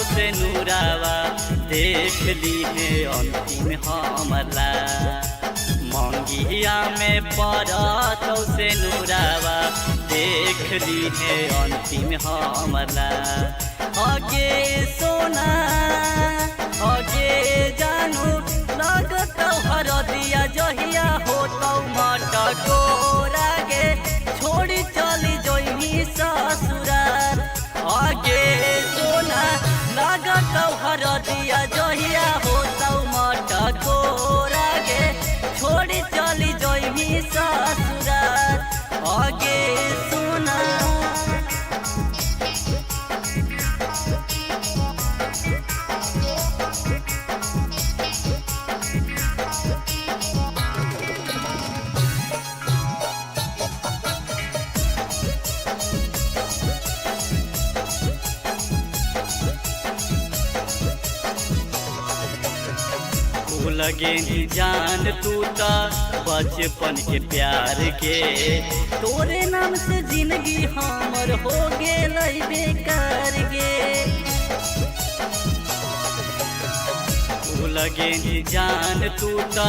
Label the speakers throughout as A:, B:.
A: से नूरावा देख ली है अंतिम हमला मंगिया में पड़त से नूरावा देख ली है अंतिम हमला आगे सोना आगे जानू लगत हरदिया जहिया होतौ मटको रागे छोड़ी चली जोही ससुराल आगे सोना लगत हरदिया जहिया होतौ मटको रागे छोड़ी चली जोही ससुराल आगे सोना लगे जान तू ता बचपन के प्यार के तोरे नाम से जिंदगी हमर हो गेल बेकार गे लगे जान तू ता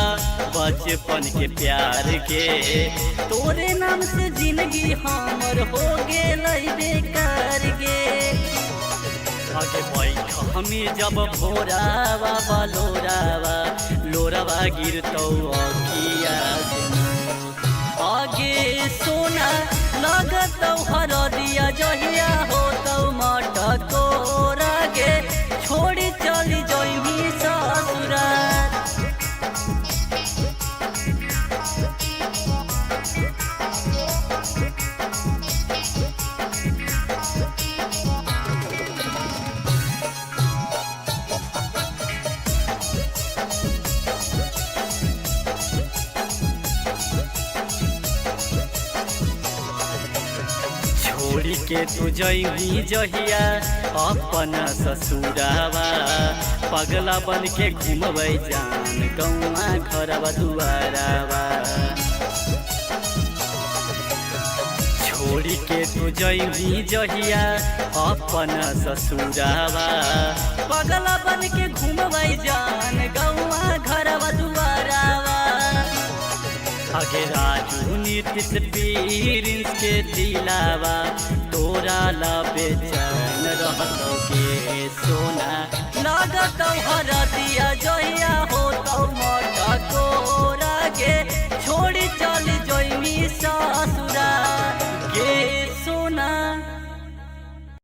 A: बचपन के प्यार के तोरे नाम से जिंदगी हमर हो गेल बेकार गे आगे बैठ हमें जब भोरावा बलोरावा लोरावा गिरतौ अखिया आगे सोना लगतौ हरदिया जहिया होतौ मटको रागे छोड़ी चली जइही ससुराल छोड़ी के तू जइही जहिया अपन ससुरावा पगला बन के घूमबै जान गौआ घरवा दुआरावा छोड़ी के तू जइही जहिया अपन ससुरावा पगला बन के घूमबै जान गौआ घरवा दुआरावा आगे राजू नीतीश पीरिंस के दिलावा तोरा ला बेचैन रहतौ के सोना लागतौ हरा